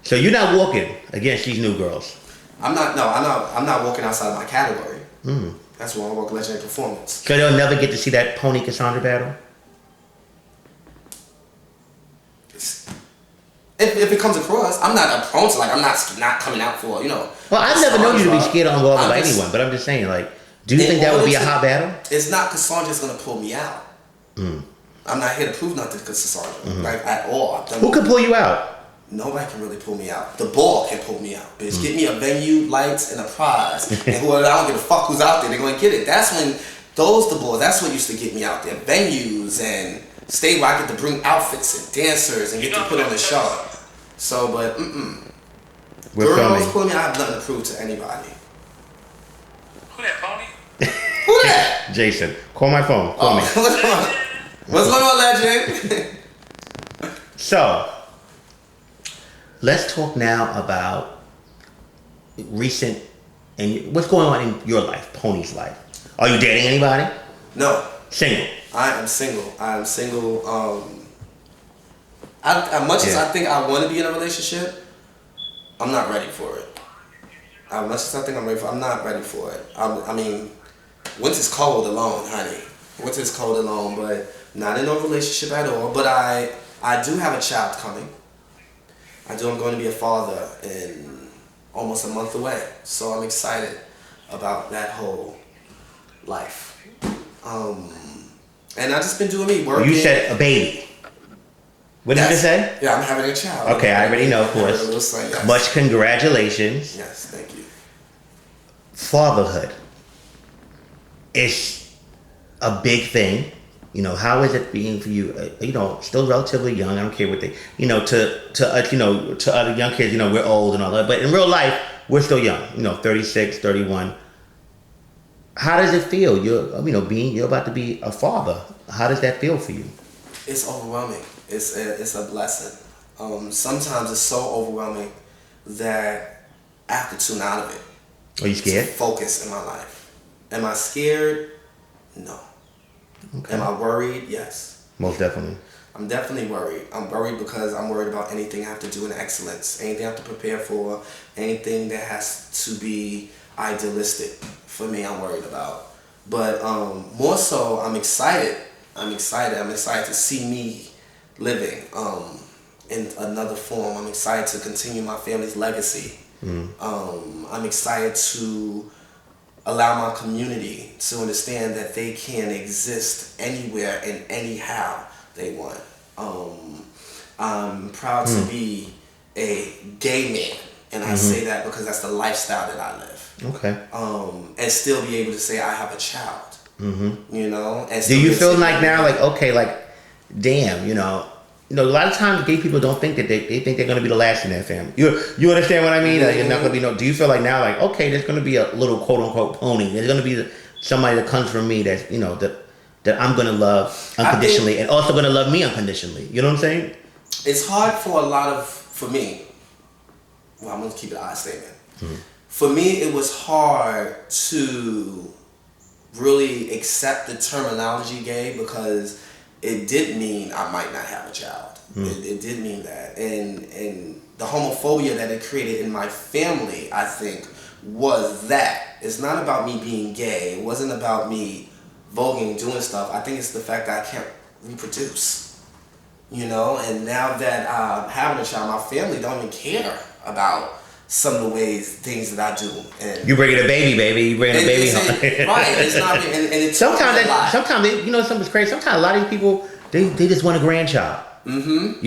So you're not walking against these new girls. I'm not walking outside of my category. That's why I walk legendary performance. So they'll never get to see that Pony Cassandra battle? If it comes across, I'm not prone to, like, I'm not coming out for, you know. Well, I've never known you to be scared on love by anyone, but I'm just saying, like, do you think that would be a hot battle? It's not Cassandra's going to pull me out. I'm not here to prove nothing to Cassandra, like, at all. Who can pull you out? Nobody can really pull me out. The ball can pull me out. Bitch, get me a venue, lights, and a prize. And whoever, I don't give a fuck who's out there, they're going to get it. That's when, the balls, that's what used to get me out there. Venues and stay where I get to bring outfits and dancers and get to put on a show. So, but, girls pulling me out, I have nothing to prove to anybody. Who that, Pony? Who that? Jason, call my phone. Call me. What's going on, legend? So, let's talk now about recent and what's going on in your life, Pony's life. Are you dating anybody? No. Single. I am single. As much as I think I want to be in a relationship, I'm not ready for it. As much as I think I'm ready for it, I'm not ready for it. I mean, winter's cold alone, honey. Winter's cold alone, but not in no relationship at all. But I do have a child coming. I'm going to be a father in almost a month away. So I'm excited about that whole life. And I've just been doing me, working. You said a baby. What did you just say? Yeah, I'm having a child. Okay, I already know, of course. A little son, yes. Much congratulations. Yes, thank you. Fatherhood is a big thing. You know, how is it being for you? You know, still relatively young. I don't care what they, you know, to other young kids, you know, we're old and all that. But in real life, we're still young. You know, 36, 31. How does it feel? You're about to be a father. How does that feel for you? It's overwhelming. It's a blessing. Sometimes it's so overwhelming that I have to tune out of it. Are you scared? To focus in my life. Am I scared? No. Okay. Am I worried? Yes. Most definitely. I'm definitely worried. I'm worried because I'm worried about anything I have to do in excellence, anything I have to prepare for, anything that has to be idealistic for me, I'm worried about. But more so, I'm excited. I'm excited to see me living in another form. I'm excited to continue my family's legacy. I'm excited to allow my community to understand that they can exist anywhere and anyhow they want. I'm proud to be a gay man, and I say that because that's the lifestyle that I live. Okay. And still be able to say I have a child. You know. And do you feel like now, like, okay, like, damn, you know, a lot of times gay people don't think that they think they're gonna be the last in their family. You understand what I mean? Like, you're not gonna be do you feel like now, like, okay, there's gonna be a little quote unquote pony. There's gonna be somebody that comes from me that's, you know, that I'm gonna love unconditionally and also gonna love me unconditionally. You know what I'm saying? It's hard for me. Well, I'm gonna keep it an honest statement. For me, it was hard to really accept the terminology gay because it did mean I might not have a child. It did mean that. And the homophobia that it created in my family, I think, was that. It's not about me being gay. It wasn't about me voguing, doing stuff. I think it's the fact that I can't reproduce. You know? And now that I'm having a child, my family don't even care about some of the things that I do. And you bringing a baby. You bringing a baby home. Right. It's not, and it's sometimes they, you know, something's crazy. Sometimes a lot of these people, they just want a grandchild. You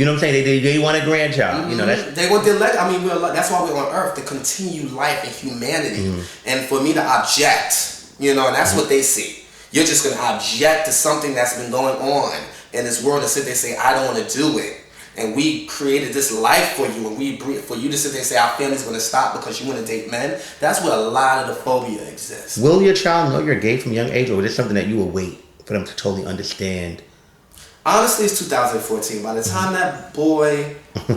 know what I'm saying? They want a grandchild. You know, they want their I mean, that's why we're on Earth, to continue life and humanity. And for me to object, you know, and that's what they see. You're just gonna object to something that's been going on in this world and sit there and say, I don't want to do it. And we created this life for you, and for you to sit there and say our family's going to stop because you want to date men. That's where a lot of the phobia exists. Will your child know you're gay from a young age, or is it something that you will wait for them to totally understand? Honestly, it's 2014. By the time that boy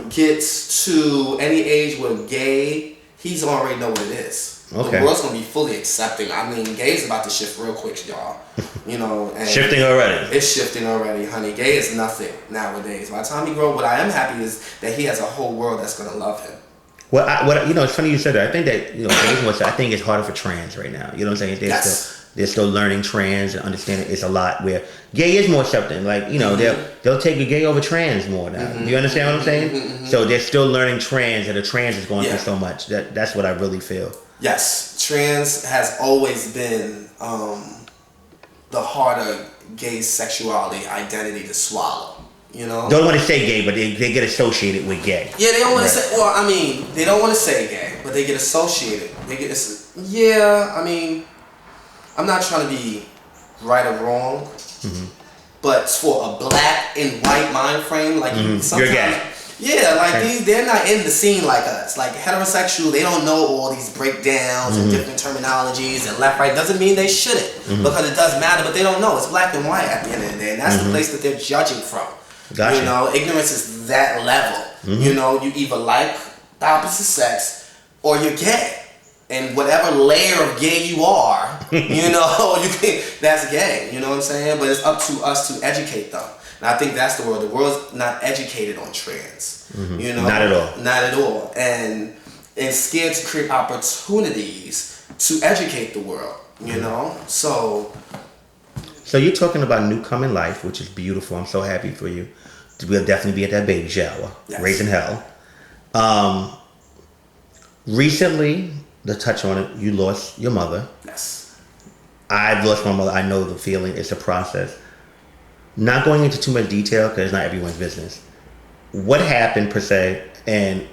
gets to any age where gay, he's already know what it is. Okay. The world's going to be fully accepting. I mean, gay is about to shift real quick, y'all. You know, and shifting already. It's shifting already, honey. Gay is nothing nowadays. By the time he grows, what I am happy is that he has a whole world that's going to love him. It's funny you said that. I think that I think it's harder for trans right now. You know what I'm saying? They're still learning trans and understanding. It's a lot where gay is more accepting. Like they'll take a gay over trans more now. Do you understand what I'm saying? So they're still learning trans, and the trans is going through so much. That's what I really feel. Yes, trans has always been the harder gay sexuality identity to swallow. Don't want to say gay, but they get associated with gay. Yeah, they don't want to say. Well, I mean, they don't want to say gay, but they get associated. Yeah, I mean, I'm not trying to be right or wrong, but for a black and white mind frame, like sometimes, you're gay. Yeah, like they're not in the scene like us. Like heterosexual, they don't know all these breakdowns and different terminologies and left, right. Doesn't mean they shouldn't, because it does matter, but they don't know. It's black and white at the end of the day, and that's the place that they're judging from. Gotcha. Ignorance is that level. You either like the opposite sex or you're gay. And whatever layer of gay you are, that's gay. You know what I'm saying? But it's up to us to educate them. And I think that's the world. The world's not educated on trans. Not at all. Not at all. And scared to create opportunities to educate the world. So you're talking about New Come in Life, which is beautiful. I'm so happy for you. We'll definitely be at that baby shower. Yes. Raising hell. Recently, to touch on it, you lost your mother. Yes. I've lost my mother. I know the feeling. It's a process. Not going into too much detail because it's not everyone's business. What happened per se, and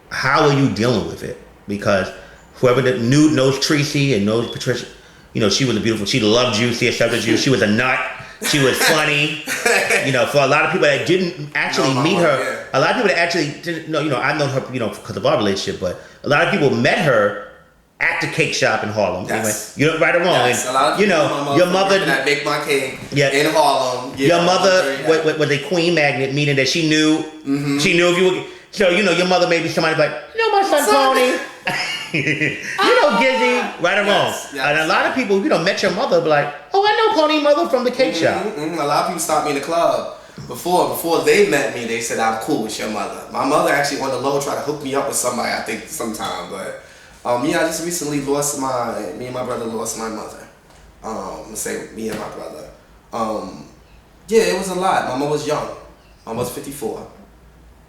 how are you dealing with it? Because whoever knows Tracy and knows Patricia, she was she loved you, she accepted you, she was a nut, she was funny. For a lot of people that didn't actually meet her, a lot of people that actually didn't know, I've known her, because of our relationship, but a lot of people met her at the cake shop in Harlem. Yes. Anyway, right or wrong. Yes. A lot of people, your mother that make my cake in Harlem. Your mother was a queen magnet, meaning that she knew if you were. So your mother may be somebody like, my son Tony. Gizzy, right or wrong. Yes. And a lot of people, met your mother, be like, oh, I know Pony mother from the cake shop. A lot of people stopped me in the club. Before they met me, they said, I'm cool with your mother. My mother actually on the low tried to hook me up with somebody, I think, sometime. But, I just recently me and my brother lost my mother. Me and my brother. It was a lot. My mom was young. My mom was 54.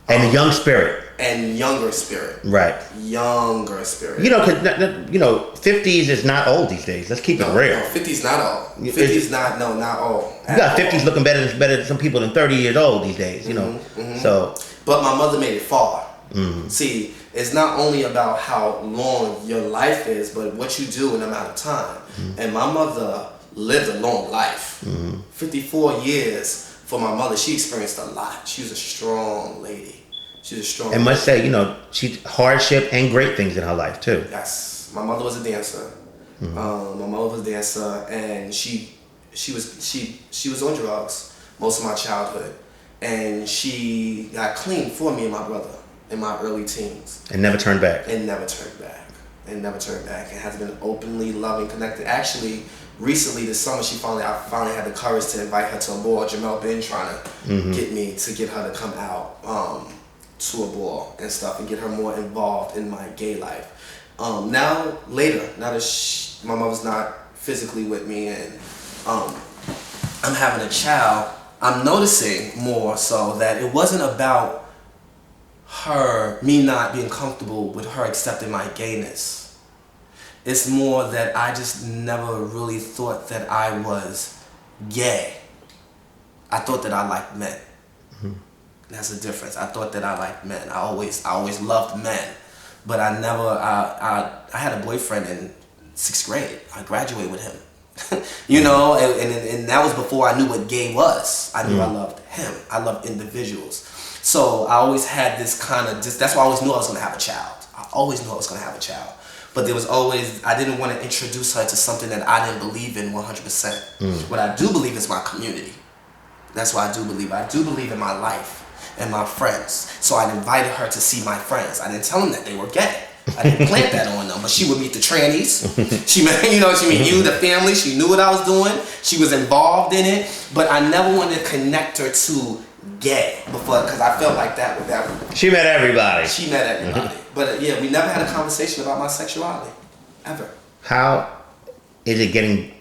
And a young spirit. And younger spirit. Right. Younger spirit. Because 50s is not old these days. Let's keep it real. 50's not old. 50's not old. You got 50s looking better than some people than 30 years old these days, So. But my mother made it far. See, it's not only about how long your life is, but what you do in the amount of time. And my mother lived a long life. 54 years for my mother. She experienced a lot. She was a strong lady. And must say, she hardship and great things in her life too. Yes, my mother was a dancer. My mother was a dancer, and she was on drugs most of my childhood, and she got clean for me and my brother in my early teens. And never turned back. And has been openly loving, connected. Actually, recently this summer, I finally had the courage to invite her to a ball. Jamel been trying to get her to come out to a ball and stuff and get her more involved in my gay life. Now that my mother's not physically with me and I'm having a child, I'm noticing more so that it wasn't about me not being comfortable with her accepting my gayness. It's more that I just never really thought that I was gay. I thought that I liked men. That's the difference. I thought that I liked men. I always loved men, but I never. I had a boyfriend in 6th grade. I graduated with him. And that was before I knew what gay was. I knew I loved him. I loved individuals. So I always had this kind of. That's why I always knew I was going to have a child. I always knew I was going to have a child. But there was always. I didn't want to introduce her to something that I didn't believe in 100%. What I do believe is my community. That's what I do believe. I do believe in my life and my friends. So I invited her to see my friends. I didn't tell them that they were gay. I didn't plant that on them, but she would meet the trannies. She knew the family. She knew what I was doing. She was involved in it, but I never wanted to connect her to gay before, because I felt like that with that. She met everybody. She met everybody. But yeah, we never had a conversation about my sexuality. Ever. How is it getting?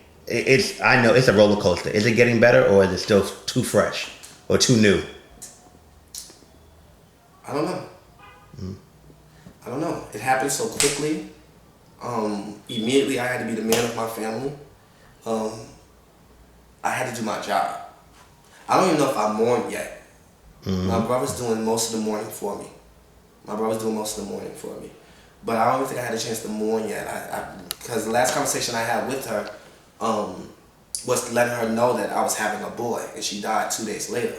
I know it's a roller coaster. Is it getting better, or is it still too fresh or too new? I don't know. I don't know. It happened so quickly. Immediately, I had to be the man of my family. I had to do my job. I don't even know if I mourned yet. My brother's doing most of the mourning for me. But I don't even think I had a chance to mourn yet. Because the last conversation I had with her was letting her know that I was having a boy, and she died 2 days later.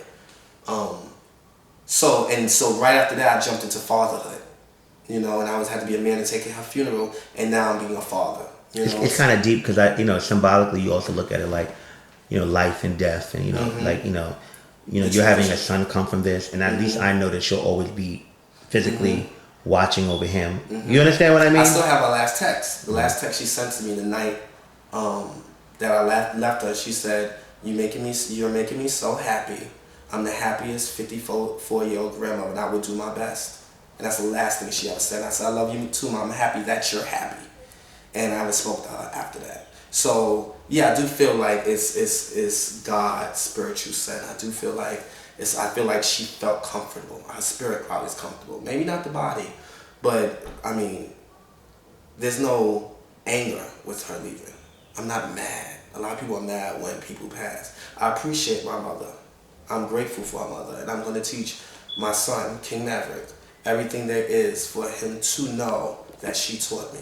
So right after that, I jumped into fatherhood, and I always had to be a man to take her funeral, and now I'm being a father. It's kind of deep because symbolically you also look at it like, life and death, and you're having a son come from this, and at least I know that she'll always be physically watching over him. You understand what I mean? I still have her last text. The last text she sent to me the night that I left her, she said, you're making me so happy. I'm the happiest 54-year-old grandmother, and I will do my best. And that's the last thing she ever said. I said, I love you too, Mom. I'm happy that you're happy. And I haven't spoke to her after that. So yeah, I do feel like it's God's spiritual son. I do feel like I feel like she felt comfortable. Her spirit probably is comfortable. Maybe not the body, but I mean, there's no anger with her leaving. I'm not mad. A lot of people are mad when people pass. I appreciate my mother. I'm grateful for my mother, and I'm going to teach my son, King Maverick, everything there is for him to know that she taught me.